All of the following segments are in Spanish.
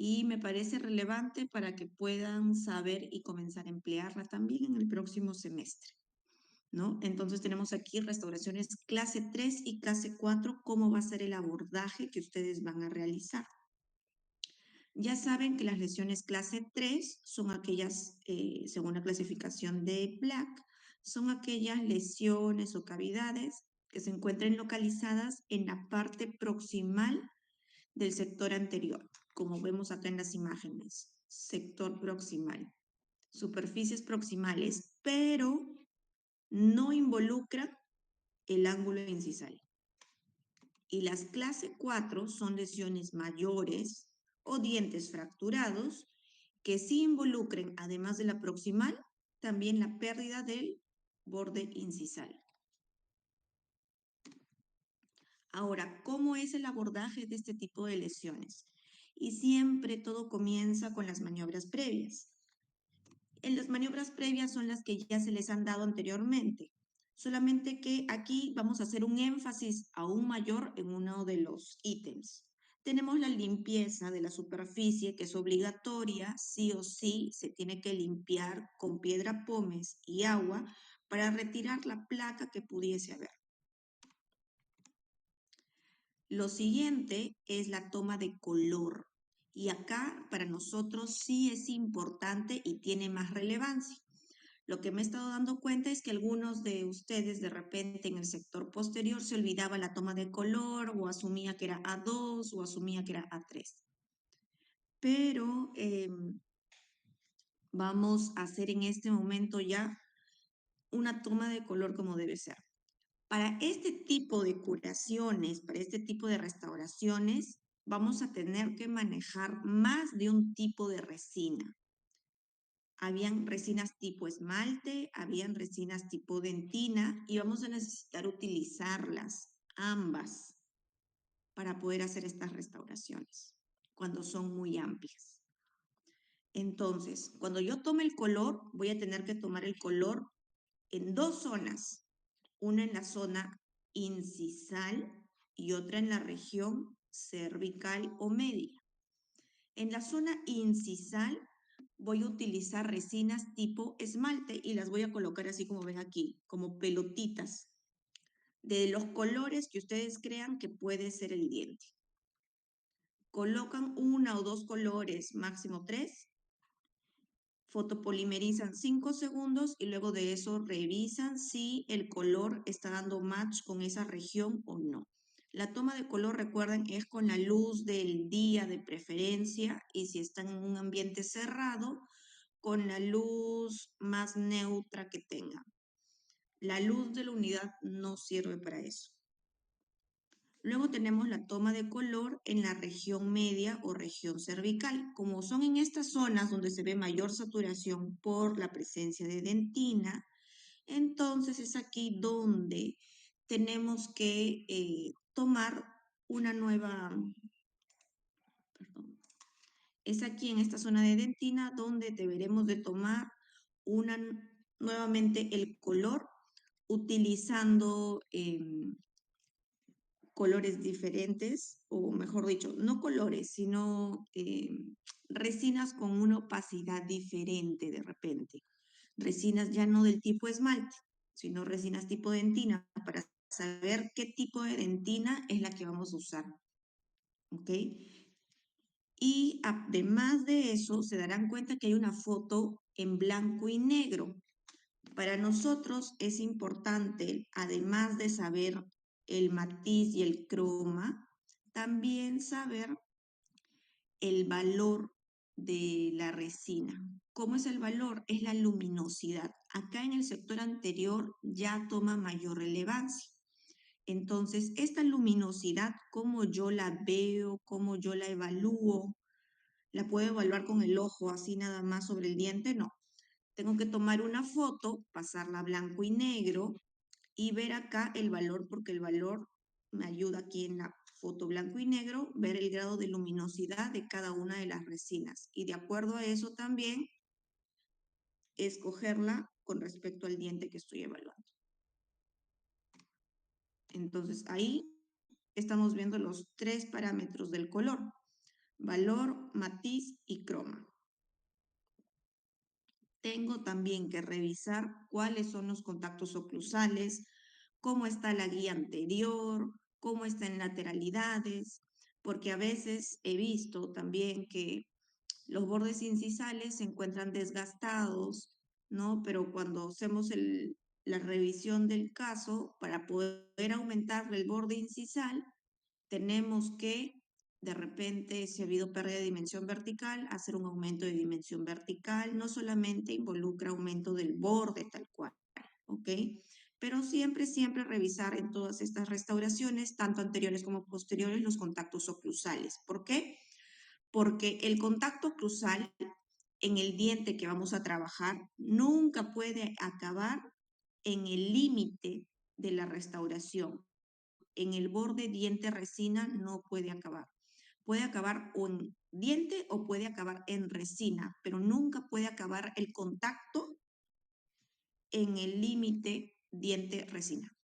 y me parece relevante para que puedan saber y comenzar a emplearla también en el próximo semestre, ¿no? Entonces tenemos aquí restauraciones clase 3 y clase 4, cómo va a ser el abordaje que ustedes van a realizar. Ya saben que las lesiones clase 3 son aquellas, según la clasificación de Black, son aquellas lesiones o cavidades que se encuentran localizadas en la parte proximal del sector anterior, como vemos acá en las imágenes, sector proximal, superficies proximales, pero no involucran el ángulo incisal. Y las clase 4 son lesiones mayores o dientes fracturados que sí involucren, además de la proximal, también la pérdida del borde incisal. Ahora, ¿cómo es el abordaje de este tipo de lesiones? Y siempre todo comienza con las maniobras previas. En las maniobras previas son las que ya se les han dado anteriormente, solamente que aquí vamos a hacer un énfasis aún mayor en uno de los ítems. Tenemos la limpieza de la superficie, que es obligatoria, sí o sí, se tiene que limpiar con piedra pómez y agua para retirar la placa que pudiese haber. Lo siguiente es la toma de color. Y acá para nosotros sí es importante y tiene más relevancia. Lo que me he estado dando cuenta es que algunos de ustedes de repente en el sector posterior se olvidaba la toma de color o asumía que era A2 o asumía que era A3. Pero vamos a hacer en este momento ya una toma de color como debe ser. Para este tipo de curaciones, para este tipo de restauraciones, vamos a tener que manejar más de un tipo de resina. Habían resinas tipo esmalte, habían resinas tipo dentina y vamos a necesitar utilizarlas ambas para poder hacer estas restauraciones cuando son muy amplias. Entonces, cuando yo tome el color, voy a tener que tomar el color en dos zonas, una en la zona incisal y otra en la región cervical o media. En la zona incisal voy a utilizar resinas tipo esmalte y las voy a colocar así como ven aquí, como pelotitas, de los colores que ustedes crean que puede ser el diente. Colocan una o dos colores, máximo 3, fotopolimerizan 5 segundos y luego de eso revisan si el color está dando match con esa región o no. La toma de color, recuerden, es con la luz del día de preferencia y si están en un ambiente cerrado, con la luz más neutra que tengan. La luz de la unidad no sirve para eso. Luego tenemos la toma de color en la región media o región cervical. Como son en estas zonas donde se ve mayor saturación por la presencia de dentina, entonces es aquí donde tenemos que tomar una nueva, perdón, es aquí en esta zona de dentina donde deberemos de tomar nuevamente el color utilizando colores diferentes, o mejor dicho, no colores, sino resinas con una opacidad diferente de repente. Resinas ya no del tipo esmalte, sino resinas tipo dentina, para saber qué tipo de dentina es la que vamos a usar. ¿Ok? Y además de eso, se darán cuenta que hay una foto en blanco y negro. Para nosotros es importante, además de saber el matiz y el croma, también saber el valor de la resina. ¿Cómo es el valor? Es la luminosidad. Acá en el sector anterior ya toma mayor relevancia. Entonces, esta luminosidad, ¿cómo yo la veo? ¿Cómo yo la evalúo? ¿La puedo evaluar con el ojo así nada más sobre el diente? No. Tengo que tomar una foto, pasarla a blanco y negro y ver acá el valor, porque el valor me ayuda aquí en la foto blanco y negro, ver el grado de luminosidad de cada una de las resinas. Y de acuerdo a eso también, escogerla con respecto al diente que estoy evaluando. Entonces ahí estamos viendo los 3 parámetros del color. valor, matiz y croma. Tengo también que revisar cuáles son los contactos oclusales, cómo está la guía anterior, cómo está en lateralidades, porque a veces he visto también que los bordes incisales se encuentran desgastados, ¿no? Pero cuando hacemos la revisión del caso, para poder aumentar el borde incisal, tenemos que, de repente, si ha habido pérdida de dimensión vertical, hacer un aumento de dimensión vertical. No solamente involucra aumento del borde tal cual, ¿ok? Pero siempre, siempre revisar en todas estas restauraciones, tanto anteriores como posteriores, los contactos oclusales. ¿Por qué? Porque el contacto oclusal en el diente que vamos a trabajar nunca puede acabar en el límite de la restauración. En el borde diente-resina no puede acabar. Puede acabar o en diente o puede acabar en resina, pero nunca puede acabar el contacto en el límite diente-resina.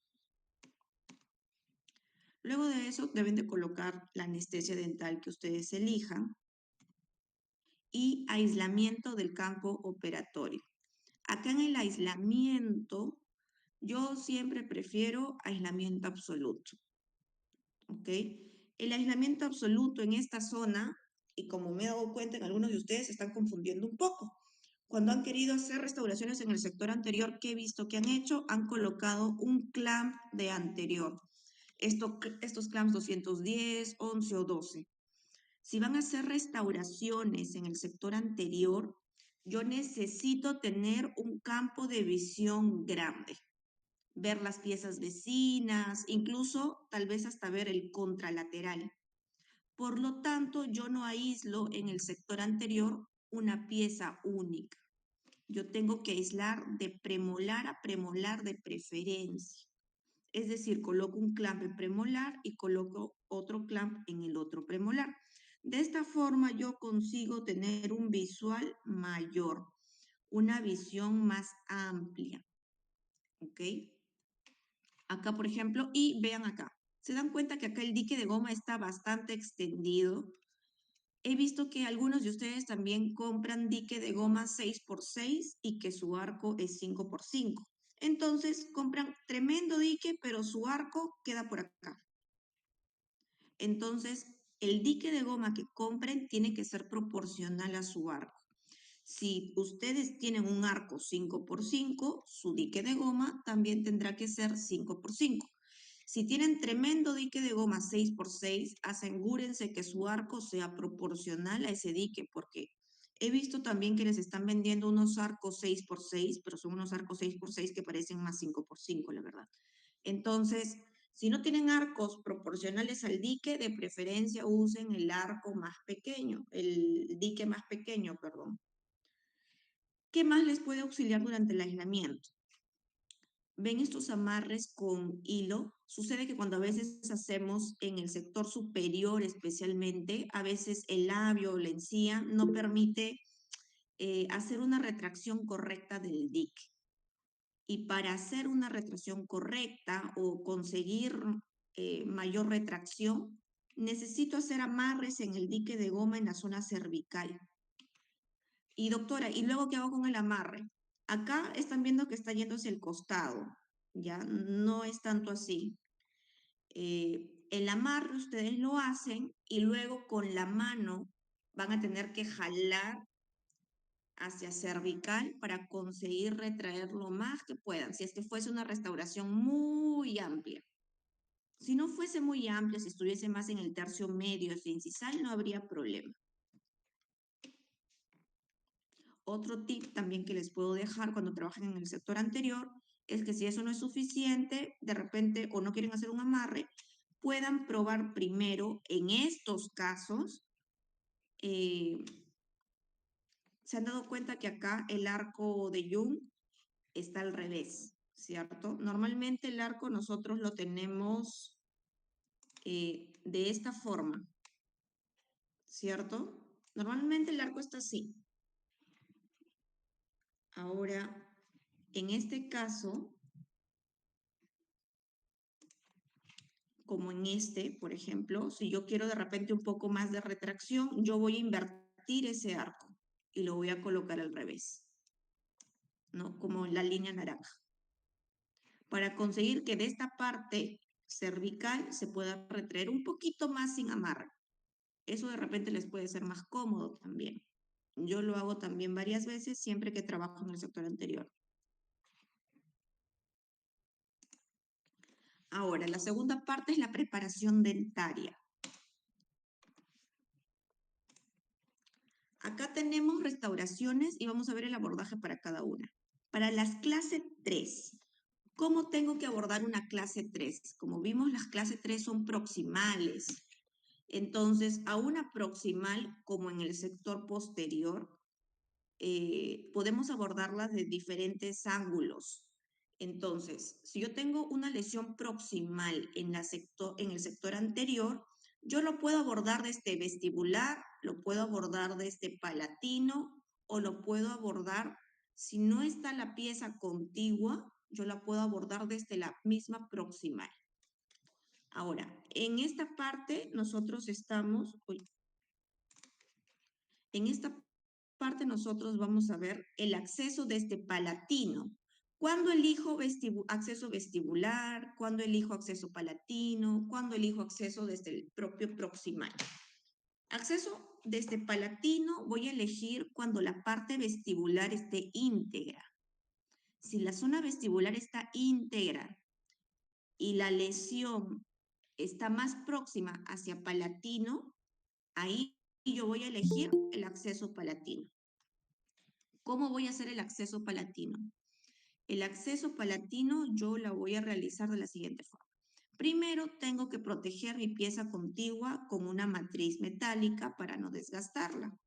Luego de eso deben de colocar la anestesia dental que ustedes elijan y aislamiento del campo operatorio. Acá en el aislamiento, yo siempre prefiero aislamiento absoluto, ¿ok? El aislamiento absoluto en esta zona, y como me he dado cuenta en algunos de ustedes, se están confundiendo un poco. Cuando han querido hacer restauraciones en el sector anterior, ¿qué he visto que han hecho? Han colocado un clamp de anterior. Estos clamps 210, 11 o 12. Si van a hacer restauraciones en el sector anterior, yo necesito tener un campo de visión grande, ver las piezas vecinas, incluso tal vez hasta ver el contralateral. Por lo tanto, yo no aíslo en el sector anterior una pieza única. Yo tengo que aislar de premolar a premolar de preferencia. Es decir, coloco un clamp en premolar y coloco otro clamp en el otro premolar. De esta forma yo consigo tener un visual mayor, una visión más amplia. ¿Ok? Acá, por ejemplo, y vean acá. Se dan cuenta que acá el dique de goma está bastante extendido. He visto que algunos de ustedes también compran dique de goma 6x6 y que su arco es 5x5. Entonces compran tremendo dique, pero su arco queda por acá. Entonces, el dique de goma que compren tiene que ser proporcional a su arco. Si ustedes tienen un arco 5x5, su dique de goma también tendrá que ser 5x5. Si tienen tremendo dique de goma 6x6, asegúrense que su arco sea proporcional a ese dique, porque he visto también que les están vendiendo unos arcos 6x6, pero son unos arcos 6x6 que parecen más 5x5, la verdad. Entonces, si no tienen arcos proporcionales al dique, de preferencia usen el arco más pequeño, el dique más pequeño, perdón. ¿Qué más les puede auxiliar durante el aislamiento? ¿Ven estos amarres con hilo? Sucede que cuando a veces hacemos en el sector superior especialmente, a veces el labio o la encía no permite hacer una retracción correcta del dique. Y para hacer una retracción correcta o conseguir mayor retracción, necesito hacer amarres en el dique de goma en la zona cervical. Y doctora, ¿y luego qué hago con el amarre? Acá están viendo que está yendo hacia el costado, ¿ya? No es tanto así. El amarre ustedes lo hacen y luego con la mano van a tener que jalar hacia cervical para conseguir retraer lo más que puedan, si es que fuese una restauración muy amplia. Si no fuese muy amplia, si estuviese más en el tercio medio de incisal, no habría problema. Otro tip también que les puedo dejar cuando trabajen en el sector anterior es que si eso no es suficiente, de repente, o no quieren hacer un amarre, puedan probar primero en estos casos. Se han dado cuenta que acá el arco de Jung está al revés, ¿cierto? Normalmente el arco nosotros lo tenemos de esta forma, ¿cierto? Normalmente el arco está así. Ahora, en este caso, como en este, por ejemplo, si yo quiero de repente un poco más de retracción, yo voy a invertir ese arco y lo voy a colocar al revés, ¿no? Como en la línea naranja, para conseguir que de esta parte cervical se pueda retraer un poquito más sin amarre. Eso de repente les puede ser más cómodo también. Yo lo hago también varias veces siempre que trabajo en el sector anterior. Ahora, la segunda parte es la preparación dentaria. Acá tenemos restauraciones y vamos a ver el abordaje para cada una. Para las clase 3, ¿cómo tengo que abordar una clase 3? Como vimos, las clases 3 son proximales. Entonces, a una proximal, como en el sector posterior, podemos abordarlas de diferentes ángulos. Entonces, si yo tengo una lesión proximal en el sector anterior, yo lo puedo abordar desde vestibular, lo puedo abordar desde palatino o lo puedo abordar, si no está la pieza contigua, yo la puedo abordar desde la misma proximal. Ahora, en esta parte nosotros estamos, en esta parte nosotros vamos a ver el acceso desde palatino. ¿Cuándo elijo acceso vestibular? ¿Cuándo elijo acceso palatino? ¿Cuándo elijo acceso desde el propio proximal? Acceso desde palatino voy a elegir cuando la parte vestibular esté íntegra. Si la zona vestibular está íntegra y la lesión está más próxima hacia palatino, ahí yo voy a elegir el acceso palatino. ¿Cómo voy a hacer el acceso palatino? El acceso palatino yo la voy a realizar de la siguiente forma. Primero tengo que proteger mi pieza contigua con una matriz metálica para no desgastarla.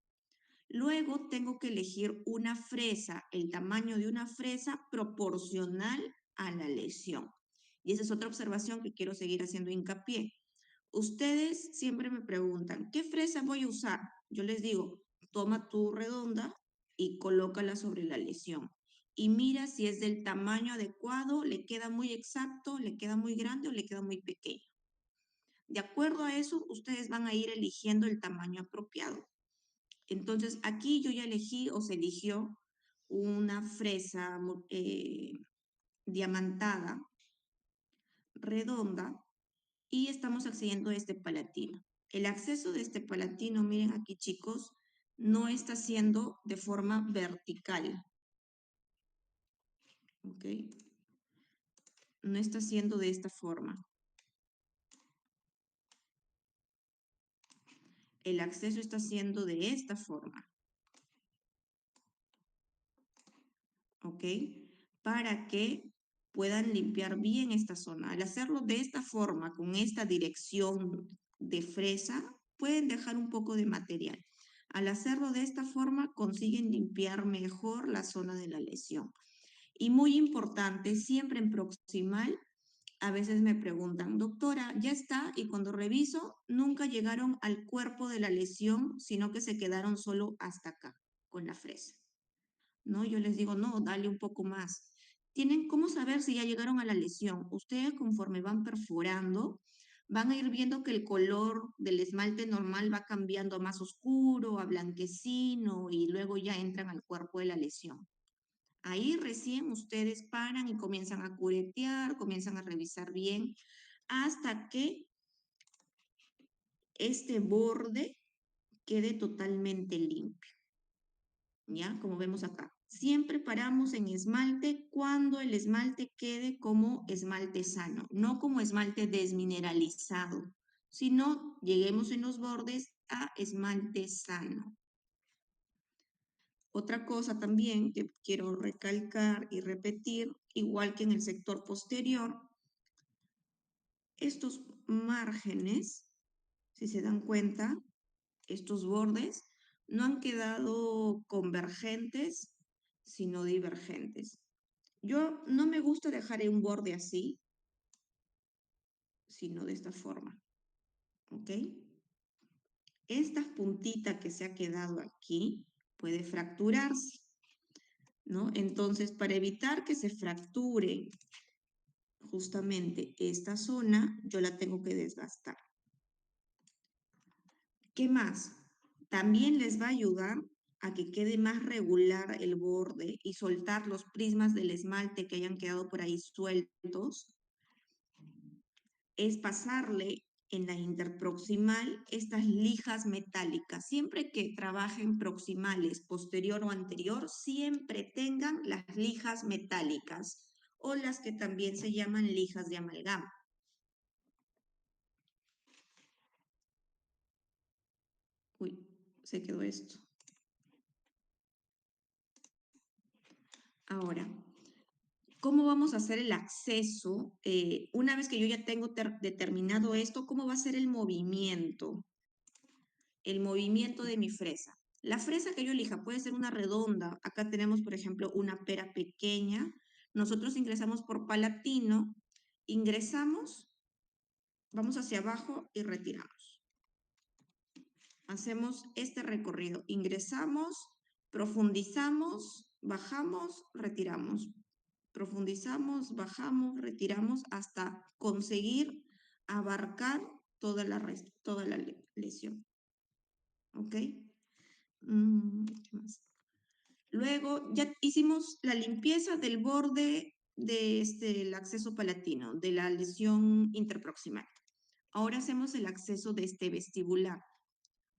Luego tengo que elegir una fresa, el tamaño de una fresa proporcional a la lesión. Y esa es otra observación que quiero seguir haciendo hincapié. Ustedes siempre me preguntan, ¿qué fresa voy a usar? Yo les digo, toma tu redonda y colócala sobre la lesión. Y mira si es del tamaño adecuado, le queda muy exacto, le queda muy grande o le queda muy pequeño. De acuerdo a eso, ustedes van a ir eligiendo el tamaño apropiado. Entonces, aquí yo ya elegí o se eligió una fresa diamantada, redonda, y estamos accediendo a este palatino. El acceso de este palatino, miren aquí chicos, no está siendo de forma vertical. ¿Ok? No está siendo de esta forma. El acceso está siendo de esta forma. ¿Ok? Para que puedan limpiar bien esta zona. Al hacerlo de esta forma, con esta dirección de fresa, pueden dejar un poco de material. Al hacerlo de esta forma, consiguen limpiar mejor la zona de la lesión. Y muy importante, siempre en proximal, a veces me preguntan, doctora, ¿ya está? Y cuando reviso, nunca llegaron al cuerpo de la lesión, sino que se quedaron solo hasta acá, con la fresa. ¿No? Yo les digo, no, dale un poco más. Tienen cómo saber si ya llegaron a la lesión. Ustedes conforme van perforando, van a ir viendo que el color del esmalte normal va cambiando a más oscuro, a blanquecino y luego ya entran al cuerpo de la lesión. Ahí recién ustedes paran y comienzan a curetear, comienzan a revisar bien hasta que este borde quede totalmente limpio. ¿Ya? Como vemos acá. Siempre paramos en esmalte cuando el esmalte quede como esmalte sano, no como esmalte desmineralizado, sino lleguemos en los bordes a esmalte sano. Otra cosa también que quiero recalcar y repetir, igual que en el sector posterior, estos márgenes, si se dan cuenta, estos bordes no han quedado convergentes, sino divergentes. Yo no me gusta dejar un borde así, sino de esta forma, ¿ok? Esta puntita que se ha quedado aquí puede fracturarse, ¿no? Entonces, para evitar que se fracture justamente esta zona yo la tengo que desgastar. ¿Qué más? También les va a ayudar a que quede más regular el borde y soltar los prismas del esmalte que hayan quedado por ahí sueltos. Es pasarle en la interproximal estas lijas metálicas. Siempre que trabajen proximales, posterior o anterior, siempre tengan las lijas metálicas o las que también se llaman lijas de amalgama. Uy, se quedó esto. Ahora, ¿cómo vamos a hacer el acceso? Una vez que yo ya tengo determinado esto, ¿cómo va a ser el movimiento? El movimiento de mi fresa. La fresa que yo elija puede ser una redonda. Acá tenemos, por ejemplo, una pera pequeña. Nosotros ingresamos por palatino, ingresamos, vamos hacia abajo y retiramos. Hacemos este recorrido. Ingresamos, profundizamos, bajamos, retiramos. Profundizamos, bajamos, retiramos hasta conseguir abarcar toda la lesión. ¿Ok? ¿Qué más? Luego ya hicimos la limpieza del borde del acceso palatino, de la lesión interproximal. Ahora hacemos el acceso de este vestibular.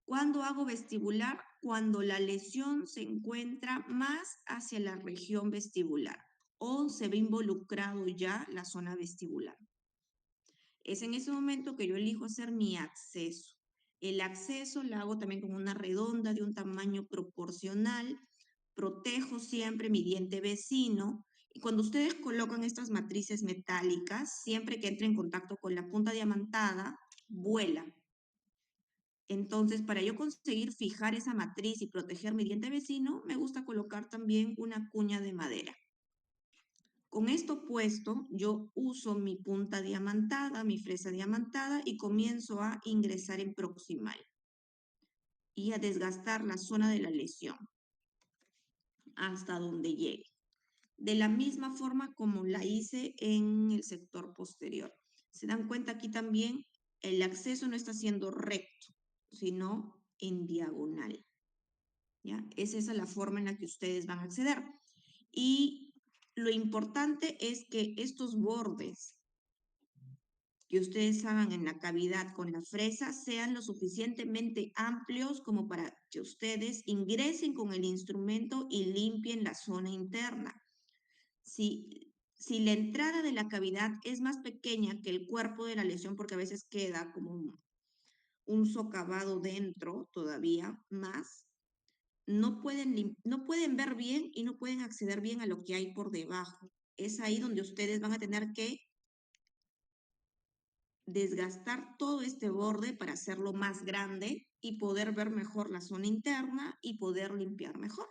¿Cuándo hago vestibular? Cuando la lesión se encuentra más hacia la región vestibular o se ve involucrado ya la zona vestibular. Es en ese momento que yo elijo hacer mi acceso. El acceso lo hago también con una redonda de un tamaño proporcional. Protejo siempre mi diente vecino. Y cuando ustedes colocan estas matrices metálicas, siempre que entre en contacto con la punta diamantada, vuela. Entonces, para yo conseguir fijar esa matriz y proteger mi diente vecino, me gusta colocar también una cuña de madera. Con esto puesto, yo uso mi punta diamantada, mi fresa diamantada y comienzo a ingresar en proximal y a desgastar la zona de la lesión hasta donde llegue. De la misma forma como la hice en el sector posterior. Se dan cuenta aquí también, el acceso no está siendo recto, sino en diagonal. ¿Ya? Es esa la forma en la que ustedes van a acceder. Y lo importante es que estos bordes que ustedes hagan en la cavidad con la fresa sean lo suficientemente amplios como para que ustedes ingresen con el instrumento y limpien la zona interna. Si la entrada de la cavidad es más pequeña que el cuerpo de la lesión, porque a veces queda como un socavado dentro todavía más, no pueden ver bien y no pueden acceder bien a lo que hay por debajo. Es ahí donde ustedes van a tener que desgastar todo este borde para hacerlo más grande y poder ver mejor la zona interna y poder limpiar mejor.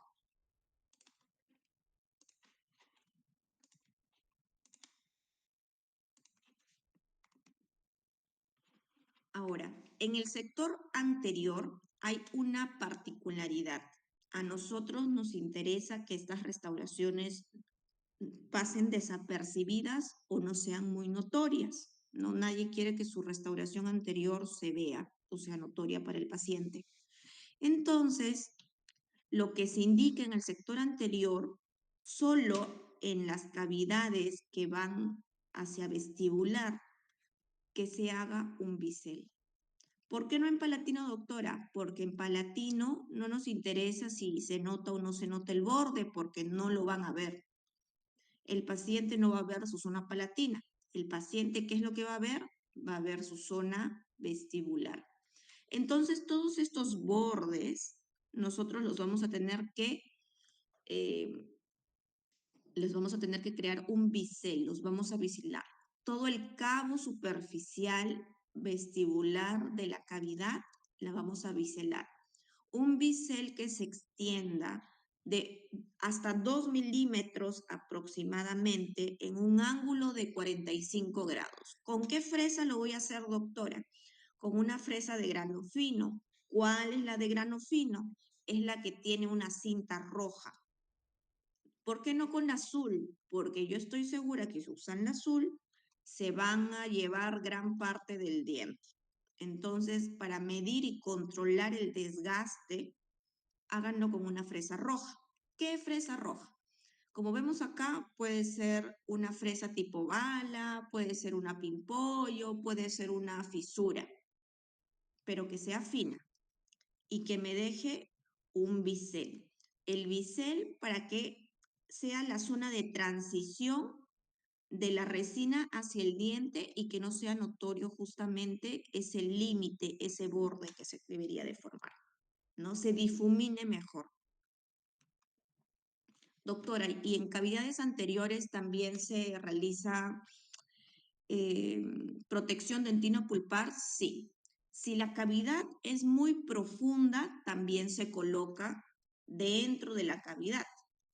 Ahora, en el sector anterior hay una particularidad. A nosotros nos interesa que estas restauraciones pasen desapercibidas o no sean muy notorias. No, nadie quiere que su restauración anterior se vea o sea notoria para el paciente. Entonces, lo que se indica en el sector anterior, solo en las cavidades que van hacia vestibular, que se haga un bisel. ¿Por qué no en palatino, doctora? Porque en palatino no nos interesa si se nota o no se nota el borde, porque no lo van a ver. El paciente no va a ver su zona palatina. El paciente, ¿qué es lo que va a ver? Va a ver su zona vestibular. Entonces, todos estos bordes, nosotros los vamos a tener que, les vamos a tener que crear un bisel, los vamos a bisilar. Todo el cabo superficial vestibular de la cavidad la vamos a biselar. Un bisel que se extienda de hasta 2 milímetros aproximadamente en un ángulo de 45 grados. ¿Con qué fresa lo voy a hacer, doctora? Con una fresa de grano fino. ¿Cuál es la de grano fino? Es la que tiene una cinta roja. ¿Por qué no con la azul? Porque yo estoy segura que si usan la azul, se van a llevar gran parte del diente. Entonces, para medir y controlar el desgaste, háganlo con una fresa roja. ¿Qué fresa roja? Como vemos acá, puede ser una fresa tipo bala, puede ser una pimpollo, puede ser una fisura, pero que sea fina y que me deje un bisel. El bisel para que sea la zona de transición de la resina hacia el diente y que no sea notorio justamente ese límite, ese borde que se debería de formar, ¿no? Se difumine mejor. Doctora, ¿y en cavidades anteriores también se realiza protección dentinopulpar? Sí. Si la cavidad es muy profunda, también se coloca dentro de la cavidad.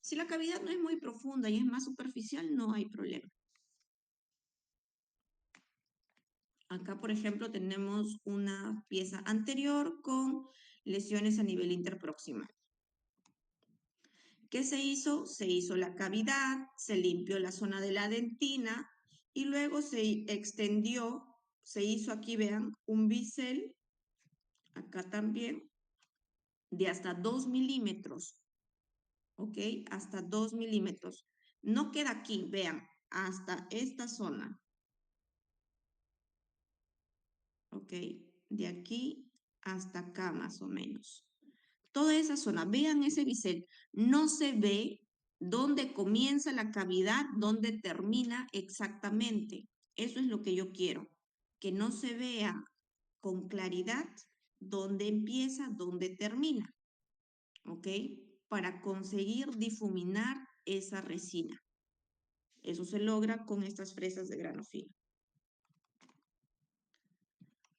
Si la cavidad no es muy profunda y es más superficial, no hay problema. Acá, por ejemplo, tenemos una pieza anterior con lesiones a nivel interproximal. ¿Qué se hizo? Se hizo la cavidad, se limpió la zona de la dentina y luego se extendió, se hizo aquí, vean, un bisel, acá también, de hasta 2 milímetros, ¿ok? Hasta 2 milímetros. No queda aquí, vean, hasta esta zona, ¿ok? De aquí hasta acá más o menos. Toda esa zona, vean ese bisel, no se ve dónde comienza la cavidad, dónde termina exactamente. Eso es lo que yo quiero, que no se vea con claridad dónde empieza, dónde termina, ¿ok? Para conseguir difuminar esa resina. Eso se logra con estas fresas de grano fino.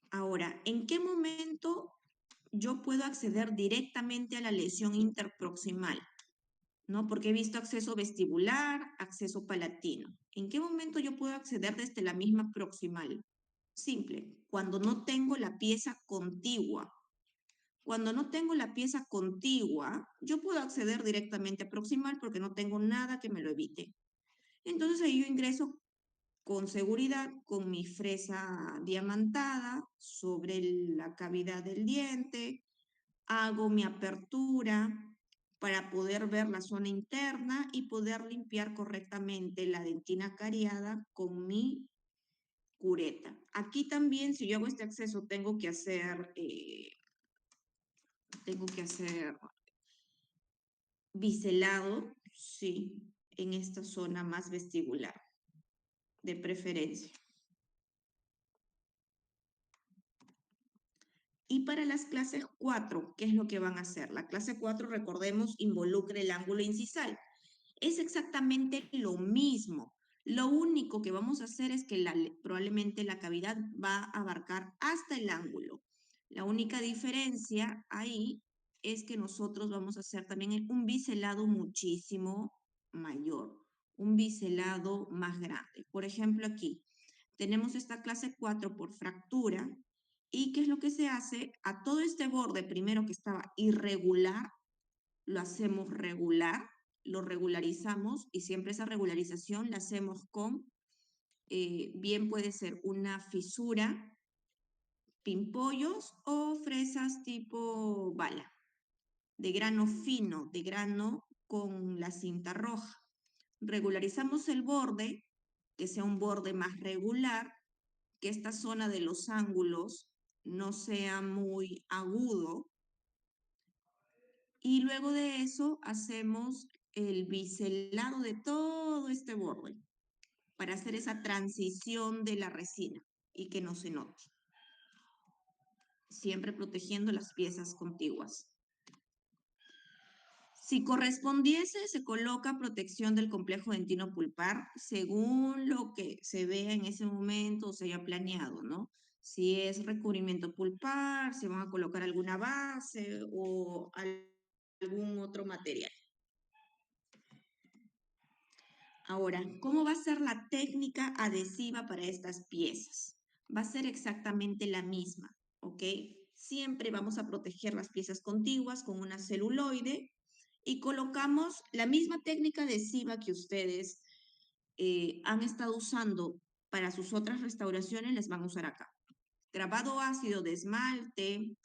Ahora, ¿en qué momento yo puedo acceder directamente a la lesión interproximal? ¿No? Porque he visto acceso vestibular, acceso palatino. ¿En qué momento yo puedo acceder desde la misma proximal? Simple, cuando no tengo la pieza contigua. Cuando no tengo la pieza contigua, yo puedo acceder directamente a proximal porque no tengo nada que me lo evite. Entonces ahí yo ingreso con seguridad con mi fresa diamantada sobre la cavidad del diente, hago mi apertura para poder ver la zona interna y poder limpiar correctamente la dentina cariada con mi cureta. Aquí también, si yo hago este acceso, tengo que hacer biselado, sí, en esta zona más vestibular, de preferencia. Y para las clases 4, ¿qué es lo que van a hacer? La clase 4, recordemos, involucra el ángulo incisal. Es exactamente lo mismo. Lo único que vamos a hacer es que probablemente la cavidad va a abarcar hasta el ángulo. La única diferencia ahí es que nosotros vamos a hacer también un biselado muchísimo mayor, un biselado más grande. Por ejemplo, aquí tenemos esta clase 4 por fractura. ¿Y qué es lo que se hace? A todo este borde primero que estaba irregular, lo hacemos regular, lo regularizamos y siempre esa regularización la hacemos con, bien puede ser una fisura, pimpollos o fresas tipo bala, de grano fino, de grano con la cinta roja. Regularizamos el borde, que sea un borde más regular, que esta zona de los ángulos no sea muy agudo. Y luego de eso hacemos el biselado de todo este borde para hacer esa transición de la resina y que no se note. Siempre protegiendo las piezas contiguas. Si correspondiese, se coloca protección del complejo dentino pulpar según lo que se vea en ese momento o se haya planeado, ¿no? Si es recubrimiento pulpar, se van a colocar alguna base o algún otro material. Ahora, ¿cómo va a ser la técnica adhesiva para estas piezas? Va a ser exactamente la misma, ¿ok? Siempre vamos a proteger las piezas contiguas con una celuloide y colocamos la misma técnica adhesiva que ustedes han estado usando para sus otras restauraciones les van a usar acá. Grabado ácido de esmalte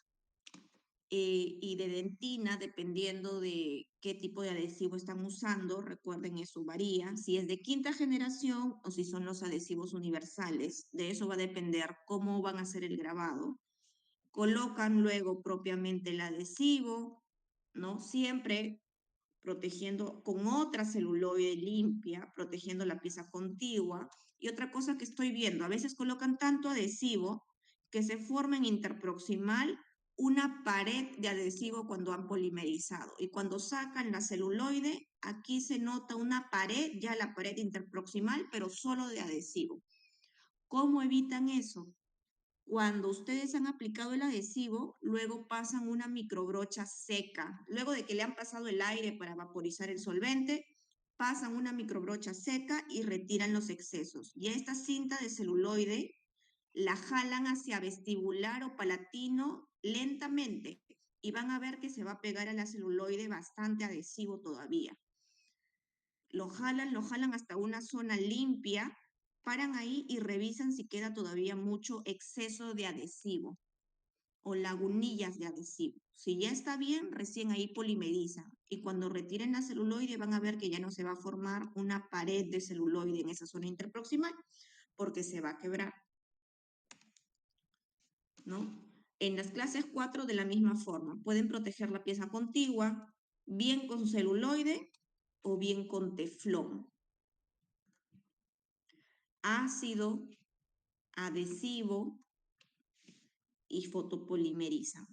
y de dentina, dependiendo de qué tipo de adhesivo están usando. Recuerden, eso varía. Si es de quinta generación o si son los adhesivos universales. De eso va a depender cómo van a hacer el grabado. Colocan luego propiamente el adhesivo, ¿no? Siempre protegiendo con otra celuloide limpia, protegiendo la pieza contigua. Y otra cosa que estoy viendo, a veces colocan tanto adhesivo que se forma en interproximal una pared de adhesivo cuando han polimerizado. Y cuando sacan la celuloide, aquí se nota una pared, ya la pared interproximal, pero solo de adhesivo. ¿Cómo evitan eso? Cuando ustedes han aplicado el adhesivo, luego pasan una microbrocha seca. Luego de que le han pasado el aire para vaporizar el solvente, pasan una microbrocha seca y retiran los excesos. Y esta cinta de celuloide la jalan hacia vestibular o palatino lentamente y van a ver que se va a pegar a la celuloide bastante adhesivo todavía. Lo jalan hasta una zona limpia, paran ahí y revisan si queda todavía mucho exceso de adhesivo o lagunillas de adhesivo. Si ya está bien, recién ahí polimerizan. Y cuando retiren la celuloide van a ver que ya no se va a formar una pared de celuloide en esa zona interproximal porque se va a quebrar, ¿no? En las clases 4 de la misma forma, pueden proteger la pieza contigua, bien con celuloide o bien con teflón. Ácido, adhesivo y fotopolimerizan.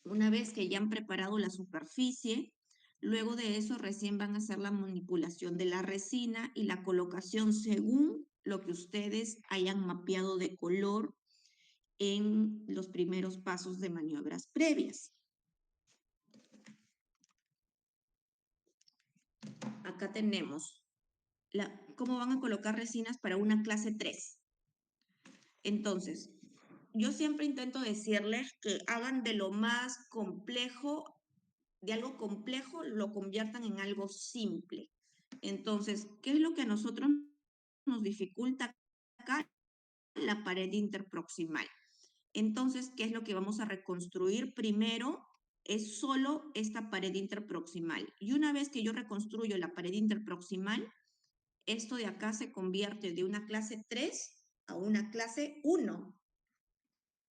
Una vez que ya han preparado la superficie, luego de eso recién van a hacer la manipulación de la resina y la colocación según lo que ustedes hayan mapeado de color en los primeros pasos de maniobras previas. Acá tenemos cómo van a colocar resinas para una clase 3. Entonces, yo siempre intento decirles que hagan de lo más complejo, de algo complejo, lo conviertan en algo simple. Entonces, ¿qué es lo que a nosotros nos dificulta acá? La pared interproximal. Entonces, ¿qué es lo que vamos a reconstruir? Primero, es solo esta pared interproximal. Y una vez que yo reconstruyo la pared interproximal, esto de acá se convierte de una clase 3 a una clase 1.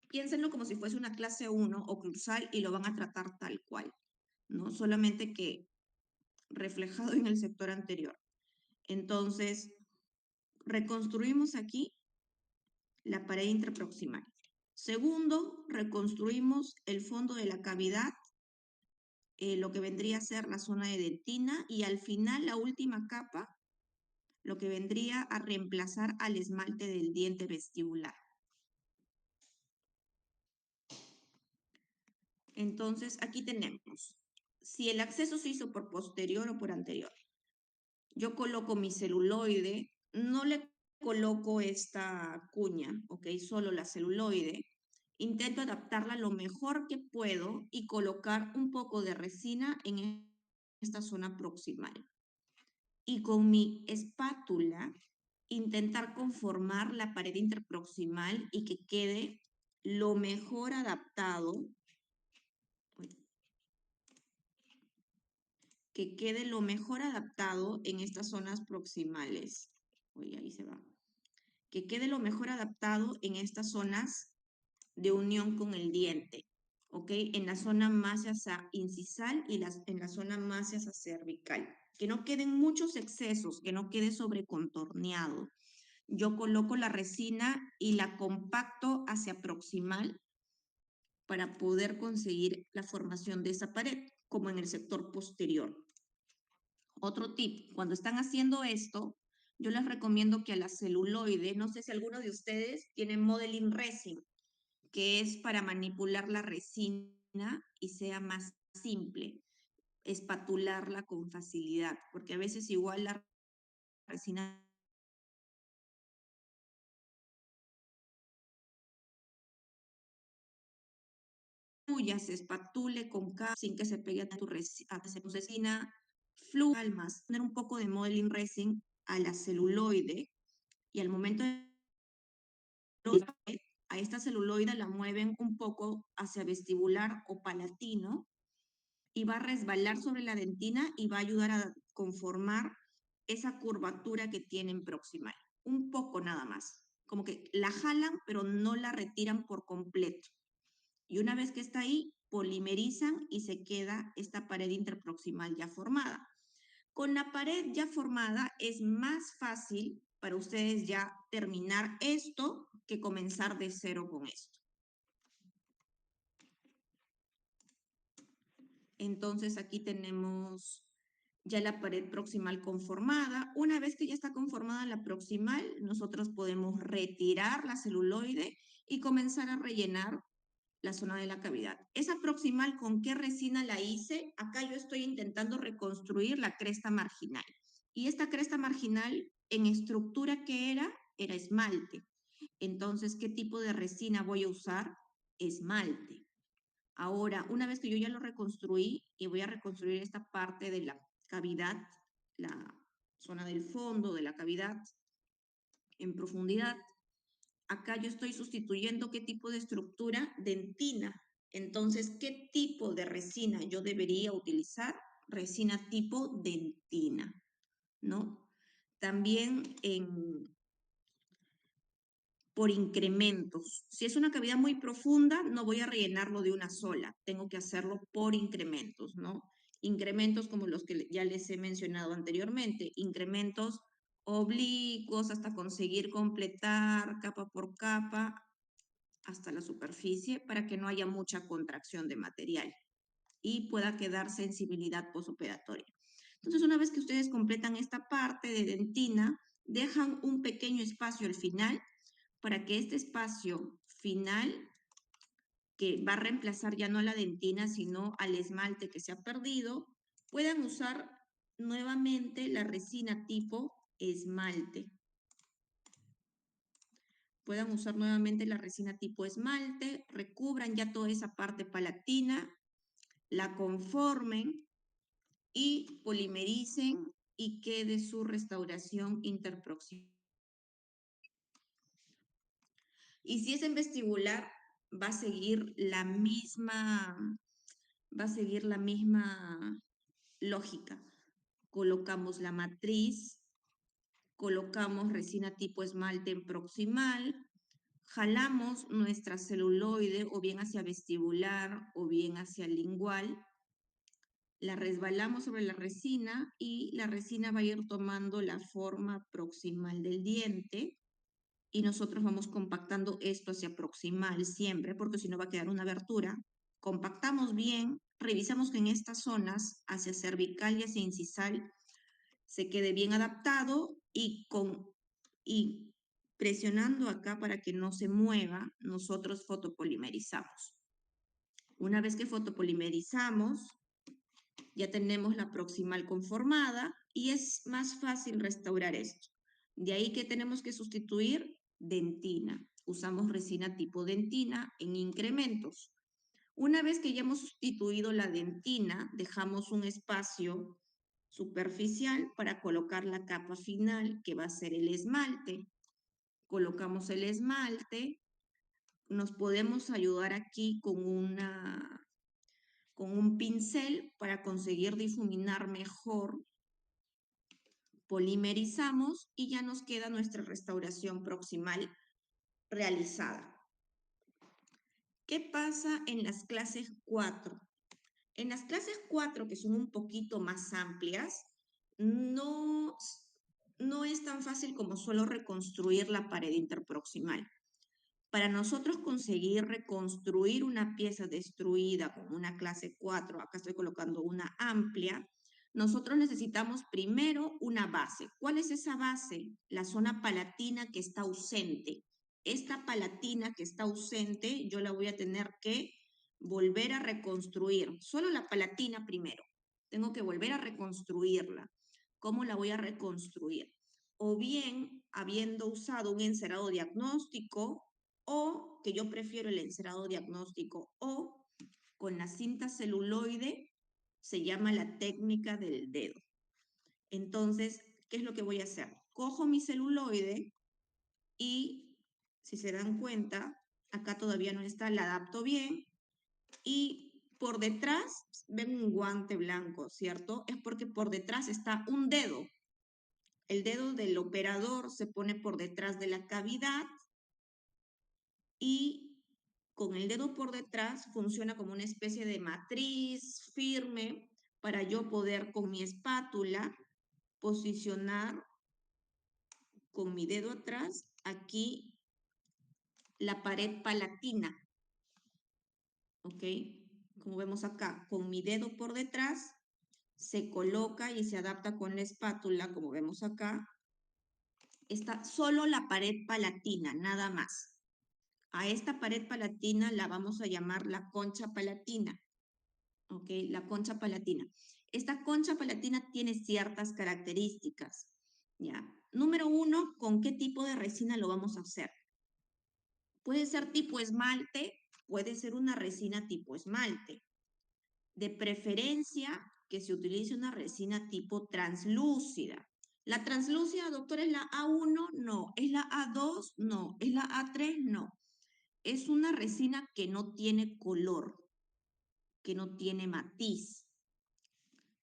Piénsenlo como si fuese una clase 1 o cruzal y lo van a tratar tal cual, ¿no? Solamente que reflejado en el sector anterior. Entonces, reconstruimos aquí la pared interproximal. Segundo, reconstruimos el fondo de la cavidad, lo que vendría a ser la zona de dentina, y al final la última capa, lo que vendría a reemplazar al esmalte del diente vestibular. Entonces, aquí tenemos, si el acceso se hizo por posterior o por anterior, yo coloco mi celuloide, no le coloco esta cuña, ¿ok? Solo la celuloide. Intento adaptarla lo mejor que puedo y colocar un poco de resina en esta zona proximal. Y con mi espátula, intentar conformar la pared interproximal y que quede lo mejor adaptado, en estas zonas proximales. Uy, ahí se va. Que quede lo mejor adaptado en estas zonas de unión con el diente, ¿ok? En la zona más hacia incisal y en la zona más hacia cervical. Que no queden muchos excesos, que no quede sobrecontorneado. Yo coloco la resina y la compacto hacia proximal para poder conseguir la formación de esa pared, como en el sector posterior. Otro tip, cuando están haciendo esto, yo les recomiendo que a la celuloide, no sé si alguno de ustedes tiene modeling resin, que es para manipular la resina y sea más simple, espatularla con facilidad, porque a veces igual la resina se espatule con sin que se pegue a tu resina, fluya más. Poner un poco de modeling resin a la celuloide y al momento de a esta celuloide la mueven un poco hacia vestibular o palatino y va a resbalar sobre la dentina y va a ayudar a conformar esa curvatura que tienen proximal. Un poco nada más. Como que la jalan, pero no la retiran por completo. Y una vez que está ahí, polimerizan y se queda esta pared interproximal ya formada. Con la pared ya formada es más fácil para ustedes ya terminar esto que comenzar de cero con esto. Entonces aquí tenemos ya la pared proximal conformada. Una vez que ya está conformada la proximal, nosotros podemos retirar la celuloide y comenzar a rellenar la zona de la cavidad. Esa proximal, ¿con qué resina la hice? Acá yo estoy intentando reconstruir la cresta marginal. Y esta cresta marginal, en estructura, ¿qué era? Era esmalte. Entonces, ¿qué tipo de resina voy a usar? Esmalte. Ahora, una vez que yo ya lo reconstruí y voy a reconstruir esta parte de la cavidad, la zona del fondo de la cavidad en profundidad, acá yo estoy sustituyendo qué tipo de estructura, dentina. Entonces, ¿qué tipo de resina yo debería utilizar? Resina tipo dentina, ¿no? También por incrementos. Si es una cavidad muy profunda, no voy a rellenarlo de una sola, tengo que hacerlo por incrementos, ¿no? Incrementos como los que ya les he mencionado anteriormente, incrementos oblicuos hasta conseguir completar capa por capa hasta la superficie para que no haya mucha contracción de material y pueda quedar sensibilidad postoperatoria. Entonces, una vez que ustedes completan esta parte de dentina, dejan un pequeño espacio al final para que este espacio final, que va a reemplazar ya no a la dentina, sino al esmalte que se ha perdido, puedan usar nuevamente la resina tipo esmalte. Puedan usar nuevamente la resina tipo esmalte, recubran ya toda esa parte palatina, la conformen y polimericen y quede su restauración interproximal. Y si es en vestibular, va a seguir la misma lógica. Colocamos la matriz, colocamos resina tipo esmalte en proximal, jalamos nuestra celuloide o bien hacia vestibular o bien hacia lingual, la resbalamos sobre la resina y la resina va a ir tomando la forma proximal del diente y nosotros vamos compactando esto hacia proximal siempre, porque si no va a quedar una abertura. Compactamos bien, revisamos que en estas zonas, hacia cervical y hacia incisal, se quede bien adaptado y presionando acá para que no se mueva, nosotros fotopolimerizamos. Una vez que fotopolimerizamos, ya tenemos la proximal conformada y es más fácil restaurar esto. De ahí que tenemos que sustituir dentina. Usamos resina tipo dentina en incrementos. Una vez que ya hemos sustituido la dentina, dejamos un espacio superficial para colocar la capa final, que va a ser el esmalte. Colocamos el esmalte. Nos podemos ayudar aquí con un pincel para conseguir difuminar mejor. Polimerizamos y ya nos queda nuestra restauración proximal realizada. ¿Qué pasa en las clases 4? En las clases 4, que son un poquito más amplias, no es tan fácil como solo reconstruir la pared interproximal. Para nosotros conseguir reconstruir una pieza destruida con una clase 4, acá estoy colocando una amplia, nosotros necesitamos primero una base. ¿Cuál es esa base? La zona palatina que está ausente. Esta palatina que está ausente, yo la voy a tener que volver a reconstruir. Solo la palatina primero. Tengo que volver a reconstruirla. ¿Cómo la voy a reconstruir? O bien, habiendo usado un encerado diagnóstico, o que yo prefiero el encerado diagnóstico, o con la cinta celuloide, se llama la técnica del dedo. Entonces, ¿qué es lo que voy a hacer? cojo mi celuloide y, si se dan cuenta, acá todavía no está, la adapto bien y por detrás, ven un guante blanco, ¿cierto? Es porque por detrás está un dedo. El dedo del operador se pone por detrás de la cavidad y con el dedo por detrás funciona como una especie de matriz firme para yo poder con mi espátula posicionar con mi dedo atrás aquí la pared palatina, ¿ok? Como vemos acá, con mi dedo por detrás se coloca y se adapta con la espátula, como vemos acá. Está solo la pared palatina, nada más. A esta pared palatina la vamos a llamar la concha palatina, ¿ok? La concha palatina. Esta concha palatina tiene ciertas características, ¿ya? Número uno, ¿con qué tipo de resina lo vamos a hacer? Puede ser tipo esmalte, puede ser una resina tipo esmalte. De preferencia que se utilice una resina tipo translúcida. La translúcida, doctor, ¿es la A1? No. ¿Es la A2? No. ¿Es la A3? No. Es una resina que no tiene color, que no tiene matiz,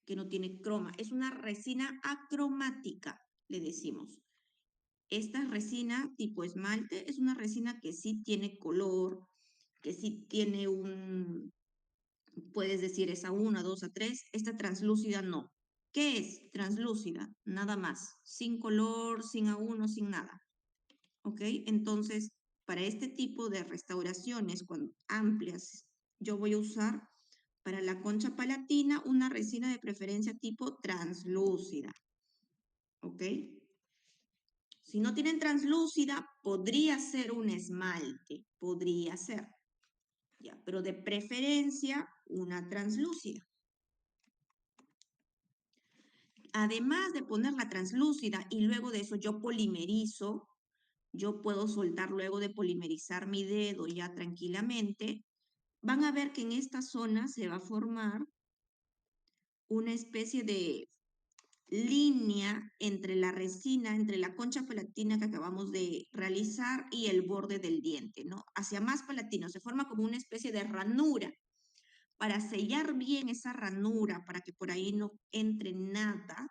que no tiene croma. Es una resina acromática, le decimos. Esta resina tipo esmalte es una resina que sí tiene color, que sí tiene puedes decir es A1, A2, A3. Esta translúcida no. ¿Qué es? Translúcida, nada más. Sin color, sin A1, sin nada. ¿Ok? Entonces, para este tipo de restauraciones amplias, yo voy a usar para la concha palatina una resina de preferencia tipo translúcida. ¿Ok? Si no tienen translúcida, podría ser un esmalte, podría ser. Ya, pero de preferencia una translúcida. Además de poner la translúcida y luego de eso yo polimerizo, yo puedo soltar luego de polimerizar mi dedo ya tranquilamente, van a ver que en esta zona se va a formar una especie de línea entre la resina, entre la concha palatina que acabamos de realizar y el borde del diente, ¿no? Hacia más palatino, se forma como una especie de ranura. Para sellar bien esa ranura, para que por ahí no entre nada,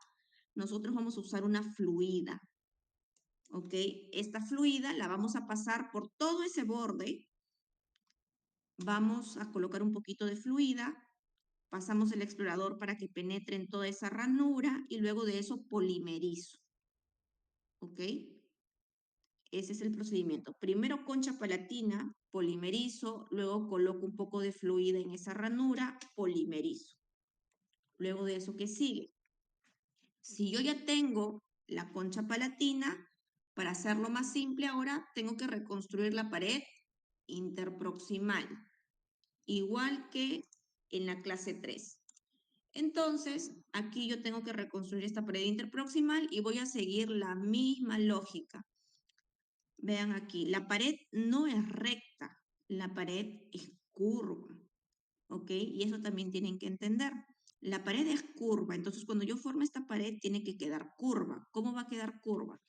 nosotros vamos a usar una fluida, ¿ok? Esta fluida la vamos a pasar por todo ese borde, vamos a colocar un poquito de fluida, pasamos el explorador para que penetre en toda esa ranura y luego de eso polimerizo, ¿ok? Ese es el procedimiento. Primero concha palatina, polimerizo, luego coloco un poco de fluida en esa ranura, polimerizo. Luego de eso, ¿qué sigue? Si yo ya tengo la concha palatina, para hacerlo más simple ahora, tengo que reconstruir la pared interproximal, igual que en la clase 3. Entonces, aquí yo tengo que reconstruir esta pared interproximal y voy a seguir la misma lógica. Vean aquí, la pared no es recta, la pared es curva, ¿ok? Y eso también tienen que entender. La pared es curva, entonces cuando yo forme esta pared tiene que quedar curva. ¿Cómo va a quedar curva?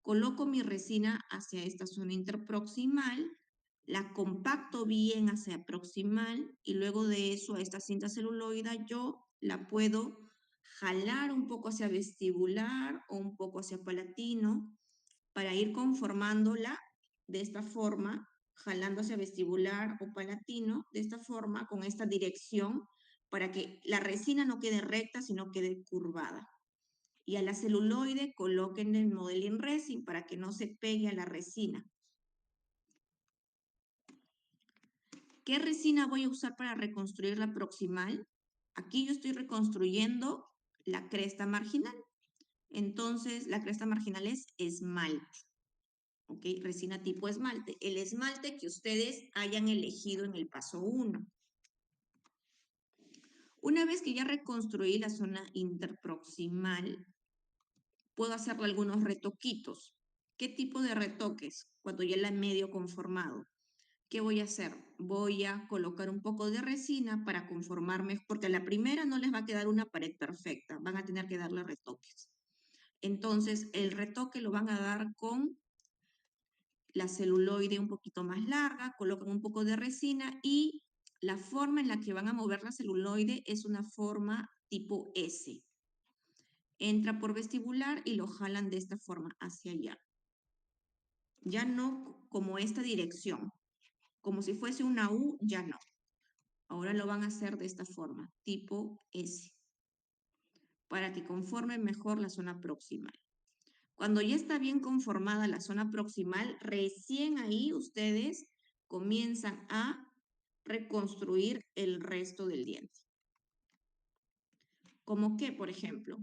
Coloco mi resina hacia esta zona interproximal, la compacto bien hacia proximal y luego de eso a esta cinta celuloide yo la puedo jalar un poco hacia vestibular o un poco hacia palatino para ir conformándola de esta forma, jalando hacia vestibular o palatino, de esta forma, con esta dirección, para que la resina no quede recta, sino quede curvada. Y a la celuloide coloquen el modeling resin para que no se pegue a la resina. ¿Qué resina voy a usar para reconstruir la proximal? Aquí yo estoy reconstruyendo la cresta marginal. Entonces, la cresta marginal es esmalte. ¿Ok? Resina tipo esmalte. El esmalte que ustedes hayan elegido en el paso 1. Una vez que ya reconstruí la zona interproximal, puedo hacerle algunos retoquitos. ¿Qué tipo de retoques? Cuando ya la he medio conformado. ¿Qué voy a hacer? Voy a colocar un poco de resina para conformarme, porque a la primera no les va a quedar una pared perfecta, van a tener que darle retoques. Entonces, el retoque lo van a dar con la celuloide un poquito más larga, colocan un poco de resina y la forma en la que van a mover la celuloide es una forma tipo S. Entra por vestibular y lo jalan de esta forma hacia allá. Ya no como esta dirección, como si fuese una U, ya no. Ahora lo van a hacer de esta forma, tipo S, para que conforme mejor la zona proximal. Cuando ya está bien conformada la zona proximal, recién ahí ustedes comienzan a reconstruir el resto del diente. ¿Cómo qué, por ejemplo?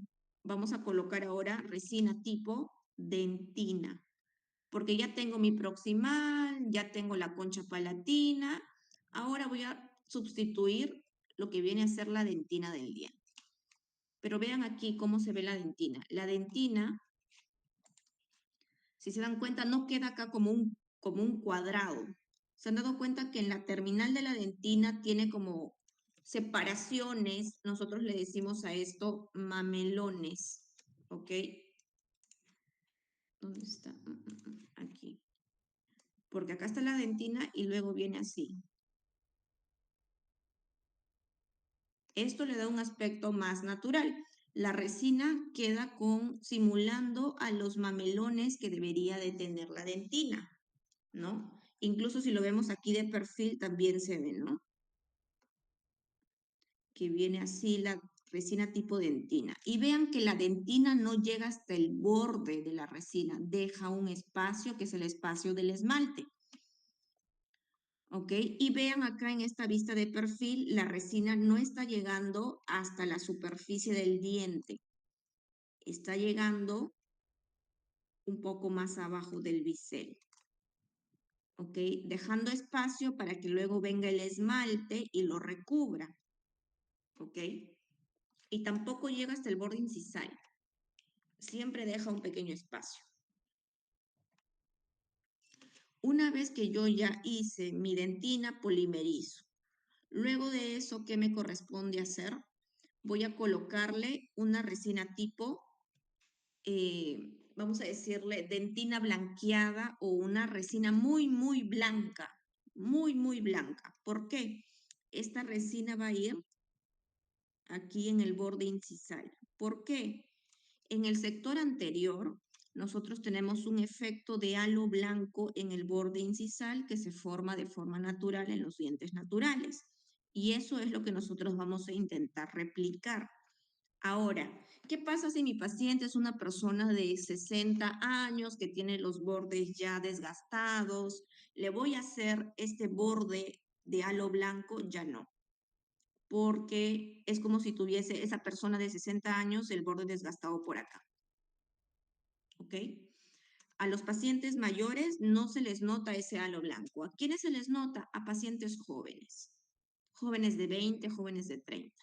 Vamos a colocar ahora resina tipo dentina, porque ya tengo mi proximal, ya tengo la concha palatina. Ahora voy a sustituir lo que viene a ser la dentina del diente. Pero vean aquí cómo se ve la dentina. La dentina, si se dan cuenta, no queda acá como un cuadrado. ¿Se han dado cuenta que en la terminal de la dentina tiene como separaciones? Nosotros le decimos a esto mamelones, ¿ok? ¿Dónde está? Aquí. Porque acá está la dentina y luego viene así. Esto le da un aspecto más natural. La resina queda simulando a los mamelones que debería de tener la dentina, ¿no? Incluso si lo vemos aquí de perfil también se ve, ¿no? Que viene así la resina tipo dentina. Y vean que la dentina no llega hasta el borde de la resina, deja un espacio que es el espacio del esmalte. ¿Ok? Y vean acá en esta vista de perfil, la resina no está llegando hasta la superficie del diente. Está llegando un poco más abajo del bisel. ¿Ok? Dejando espacio para que luego venga el esmalte y lo recubra. ¿Ok? Y tampoco llega hasta el borde incisal. Siempre deja un pequeño espacio. Una vez que yo ya hice mi dentina, polimerizo. Luego de eso, ¿qué me corresponde hacer? Voy a colocarle una resina tipo, vamos a decirle, dentina blanqueada o una resina muy, muy blanca. Muy, muy blanca. ¿Por qué? Esta resina va a ir aquí en el borde incisal. ¿Por qué? En el sector anterior, nosotros tenemos un efecto de halo blanco en el borde incisal que se forma de forma natural en los dientes naturales. Y eso es lo que nosotros vamos a intentar replicar. Ahora, ¿qué pasa si mi paciente es una persona de 60 años que tiene los bordes ya desgastados? ¿Le voy a hacer este borde de halo blanco? Ya no, porque es como si tuviese esa persona de 60 años el borde desgastado por acá. ¿Ok? A los pacientes mayores no se les nota ese halo blanco. ¿A quiénes se les nota? A pacientes jóvenes. Jóvenes de 20, jóvenes de 30.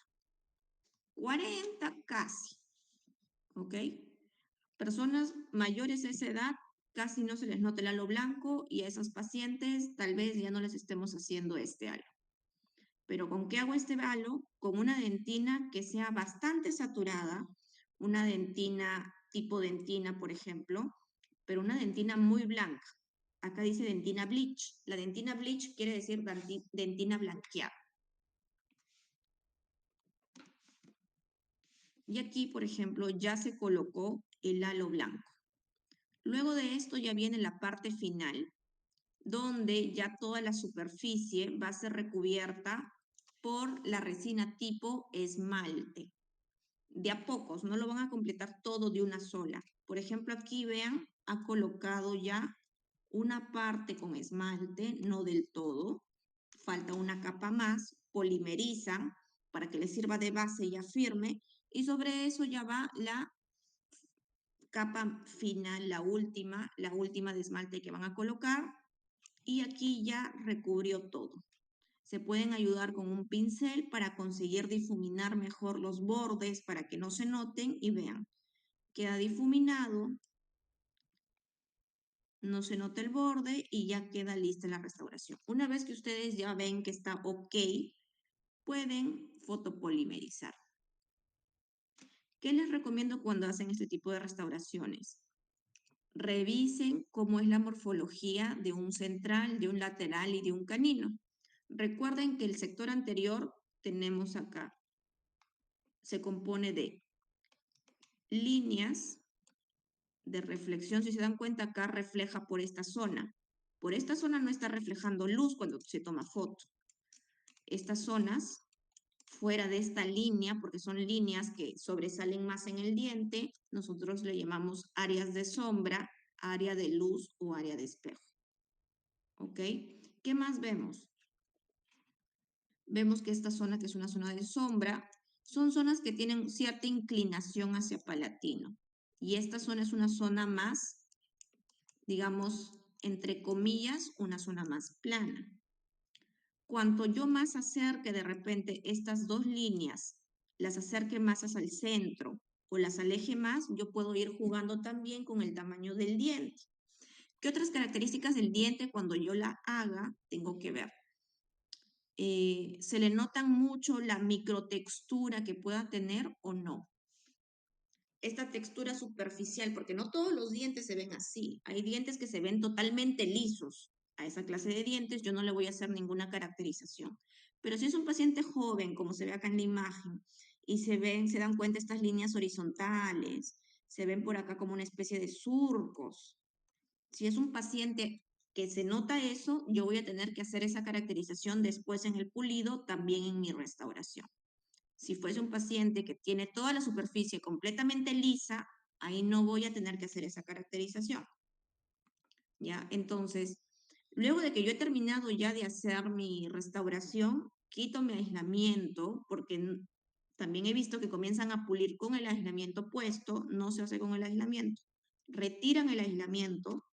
40 casi. ¿Ok? Personas mayores de esa edad casi no se les nota el halo blanco y a esos pacientes tal vez ya no les estemos haciendo este halo. Pero ¿con qué hago este halo? Con una dentina que sea bastante saturada, una dentina tipo dentina, por ejemplo, pero una dentina muy blanca. Acá dice dentina bleach. La dentina bleach quiere decir dentina blanqueada. Y aquí, por ejemplo, ya se colocó el halo blanco. Luego de esto ya viene la parte final, donde ya toda la superficie va a ser recubierta por la resina tipo esmalte. De a pocos, no lo van a completar todo de una sola. Por ejemplo, aquí vean, ha colocado ya una parte con esmalte, no del todo. Falta una capa más, polimerizan para que les sirva de base ya firme y sobre eso ya va la capa final, la última de esmalte que van a colocar y aquí ya recubrió todo. Se pueden ayudar con un pincel para conseguir difuminar mejor los bordes para que no se noten y vean, queda difuminado, no se nota el borde y ya queda lista la restauración. Una vez que ustedes ya ven que está ok, pueden fotopolimerizar. ¿Qué les recomiendo cuando hacen este tipo de restauraciones? Revisen cómo es la morfología de un central, de un lateral y de un canino. Recuerden que el sector anterior tenemos acá, se compone de líneas de reflexión. Si se dan cuenta, acá refleja por esta zona. Por esta zona no está reflejando luz cuando se toma foto. Estas zonas, fuera de esta línea, porque son líneas que sobresalen más en el diente, nosotros le llamamos áreas de sombra, área de luz o área de espejo. ¿Ok? ¿Qué más vemos? Vemos que esta zona, que es una zona de sombra, son zonas que tienen cierta inclinación hacia palatino. Y esta zona es una zona más, digamos, entre comillas, una zona más plana. Cuanto yo más acerque de repente estas dos líneas, las acerque más hacia el centro o las aleje más, yo puedo ir jugando también con el tamaño del diente. ¿Qué otras características del diente cuando yo la haga tengo que ver? ¿Se le notan mucho la microtextura que pueda tener o no? Esta textura superficial, porque no todos los dientes se ven así. Hay dientes que se ven totalmente lisos. A esa clase de dientes yo no le voy a hacer ninguna caracterización. Pero si es un paciente joven, como se ve acá en la imagen, y se dan cuenta estas líneas horizontales, se ven por acá como una especie de surcos. Si es un paciente que se nota eso, yo voy a tener que hacer esa caracterización después en el pulido, también en mi restauración. Si fuese un paciente que tiene toda la superficie completamente lisa, ahí no voy a tener que hacer esa caracterización. ¿Ya? Entonces, luego de que yo he terminado ya de hacer mi restauración, quito mi aislamiento, porque también he visto que comienzan a pulir con el aislamiento puesto, no se hace con el aislamiento. Retiran el aislamiento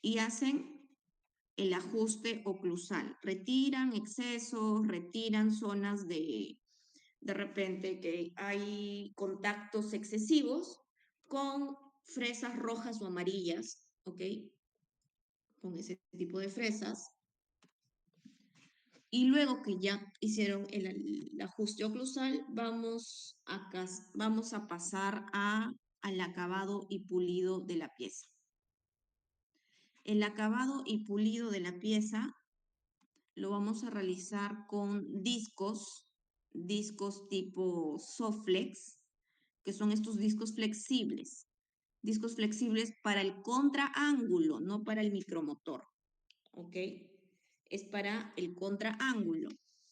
y hacen el ajuste oclusal. Retiran excesos, retiran zonas de repente que hay contactos excesivos con fresas rojas o amarillas, ¿ok? Con ese tipo de fresas. Y luego que ya hicieron el ajuste oclusal, vamos a pasar al acabado y pulido de la pieza. El acabado y pulido de la pieza lo vamos a realizar con discos tipo Soflex, que son estos discos flexibles para el contraángulo, no para el micromotor, ¿ok? Es para el contraángulo.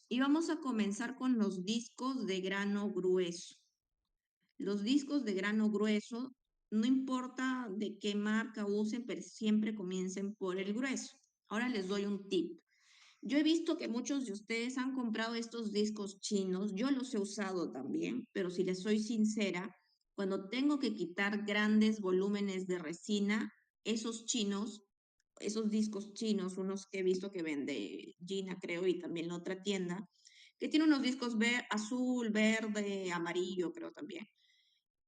Y vamos a comenzar con los discos de grano grueso. Los discos de grano grueso, no importa de qué marca usen, pero siempre comiencen por el grueso. Ahora les doy un tip. Yo he visto que muchos de ustedes han comprado estos discos chinos, yo los he usado también, pero si les soy sincera, cuando tengo que quitar grandes volúmenes de resina, esos discos chinos, unos que he visto que vende Gina, creo, y también la otra tienda, que tiene unos discos azul, verde, amarillo, creo también.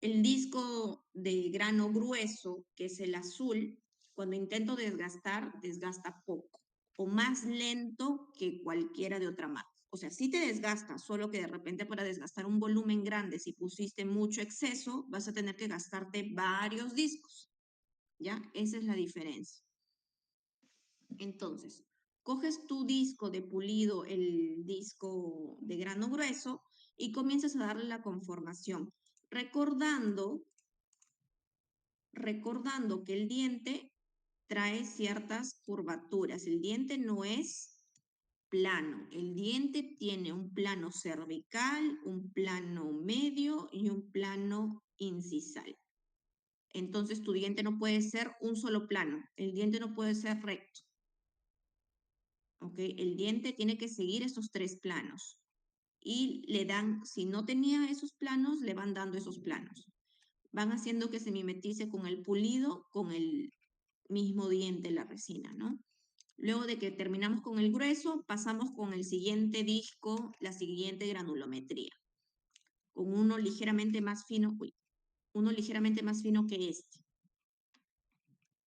El disco de grano grueso, que es el azul, cuando intento desgastar, desgasta poco o más lento que cualquiera de otra marca. O sea, sí te desgasta, solo que de repente para desgastar un volumen grande, si pusiste mucho exceso, vas a tener que gastarte varios discos. ¿Ya? Esa es la diferencia. Entonces, coges tu disco de pulido, el disco de grano grueso, y comienzas a darle la conformación, recordando que el diente trae ciertas curvaturas. El diente no es plano. El diente tiene un plano cervical, un plano medio y un plano incisal. Entonces tu diente no puede ser un solo plano. El diente no puede ser recto. ¿Ok? El diente tiene que seguir esos tres planos. Y le dan, si no tenía esos planos, le van dando esos planos. Van haciendo que se mimetice con el pulido, con el mismo diente, la resina, ¿no? Luego de que terminamos con el grueso, pasamos con el siguiente disco, la siguiente granulometría, con uno ligeramente más fino, uno ligeramente más fino que este.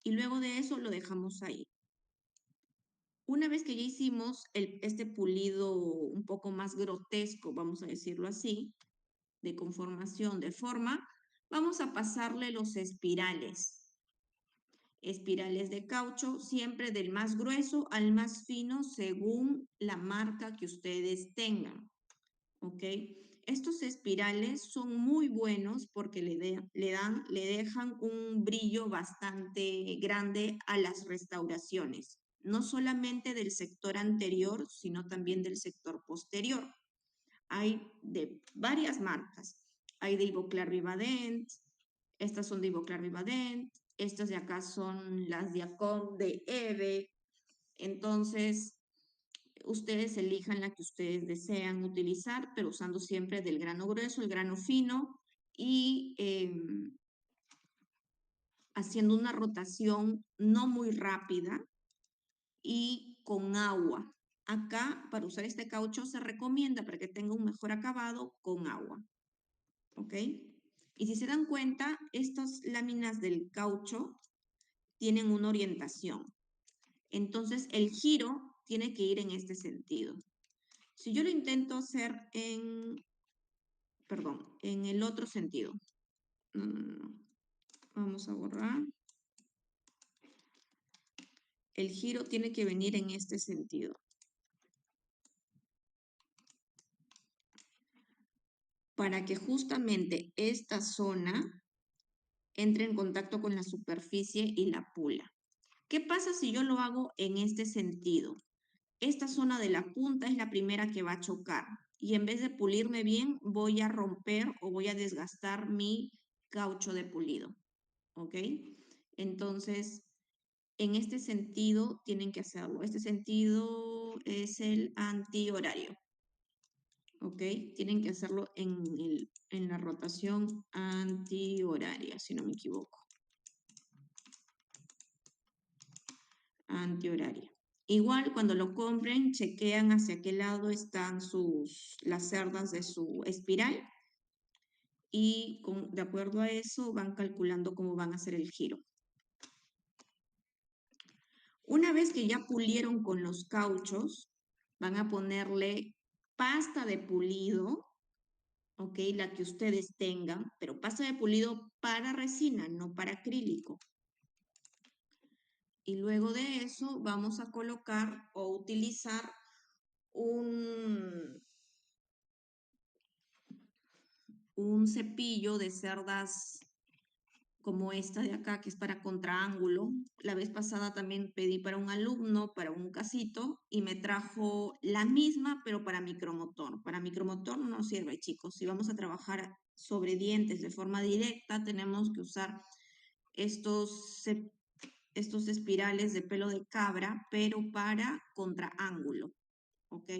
Y luego de eso lo dejamos ahí. Una vez que ya hicimos este pulido un poco más grotesco, vamos a decirlo así, de conformación, de forma, vamos a pasarle los espirales. Espirales de caucho, siempre del más grueso al más fino según la marca que ustedes tengan. ¿Ok? Estos espirales son muy buenos porque le dejan un brillo bastante grande a las restauraciones, no solamente del sector anterior, sino también del sector posterior. Hay de varias marcas. Hay de Ivoclar Vivadent, estas son de Ivoclar Vivadent, estas de acá son las Diacom de Eve. Entonces, ustedes elijan la que ustedes desean utilizar, pero usando siempre del grano grueso, el grano fino y haciendo una rotación no muy rápida y con agua. Acá, para usar este caucho, se recomienda para que tenga un mejor acabado con agua. ¿Ok? Y si se dan cuenta, estas láminas del caucho tienen una orientación. Entonces, el giro tiene que ir en este sentido. Si yo lo intento hacer en el otro sentido. No. Vamos a borrar. El giro tiene que venir en este sentido. Para que justamente esta zona entre en contacto con la superficie y la pula. ¿Qué pasa si yo lo hago en este sentido? Esta zona de la punta es la primera que va a chocar y en vez de pulirme bien, voy a romper o voy a desgastar mi caucho de pulido. ¿Ok? Entonces, en este sentido tienen que hacerlo. Este sentido es el antihorario. ¿Ok? Tienen que hacerlo en la rotación antihoraria, si no me equivoco. Antihoraria. Igual cuando lo compren, chequean hacia qué lado están las cerdas de su espiral y de acuerdo a eso van calculando cómo van a hacer el giro. Una vez que ya pulieron con los cauchos, van a ponerle pasta de pulido, ¿ok? La que ustedes tengan, pero pasta de pulido para resina, no para acrílico. Y luego de eso vamos a colocar o utilizar un cepillo de cerdas como esta de acá, que es para contraángulo. La vez pasada también pedí para un alumno, para un casito, y me trajo la misma, pero para micromotor. Para micromotor no nos sirve, chicos. Si vamos a trabajar sobre dientes de forma directa, tenemos que usar estos espirales de pelo de cabra, pero para contraángulo, ¿ok?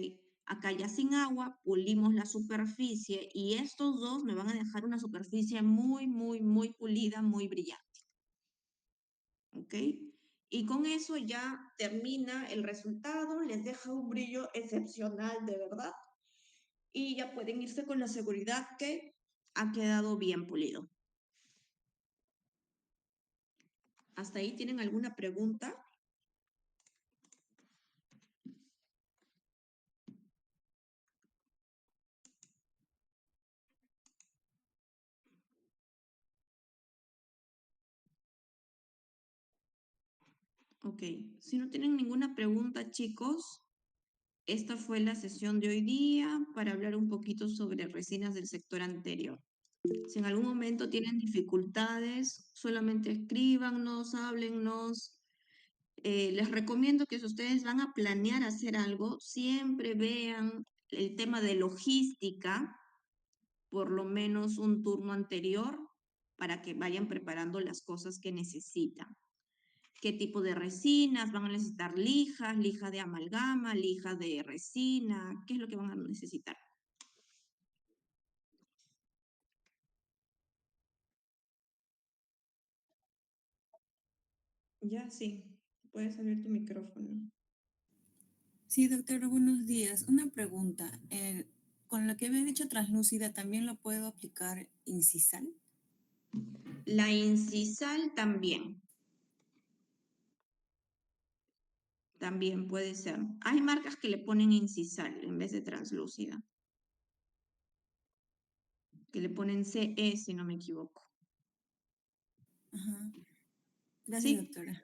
Acá ya sin agua, pulimos la superficie y estos dos me van a dejar una superficie muy, muy, muy pulida, muy brillante. ¿Ok? Y con eso ya termina el resultado, les deja un brillo excepcional, de verdad. Y ya pueden irse con la seguridad que ha quedado bien pulido. ¿Hasta ahí tienen alguna pregunta? Ok, si no tienen ninguna pregunta, chicos, esta fue la sesión de hoy día para hablar un poquito sobre resinas del sector anterior. Si en algún momento tienen dificultades, solamente escríbanos, háblennos. Les recomiendo que si ustedes van a planear hacer algo, siempre vean el tema de logística, por lo menos un turno anterior, para que vayan preparando las cosas que necesitan. ¿Qué tipo de resinas? ¿Van a necesitar lijas, lija de amalgama, lija de resina? ¿Qué es lo que van a necesitar? Ya, sí. Puedes abrir tu micrófono. Sí, doctora, buenos días. Una pregunta. Con lo que había dicho translúcida, ¿también lo puedo aplicar incisal? La incisal también. También puede ser. Hay marcas que le ponen incisal en vez de translúcida. que le ponen CE, si no me equivoco. Ajá. Gracias, Sí, doctora.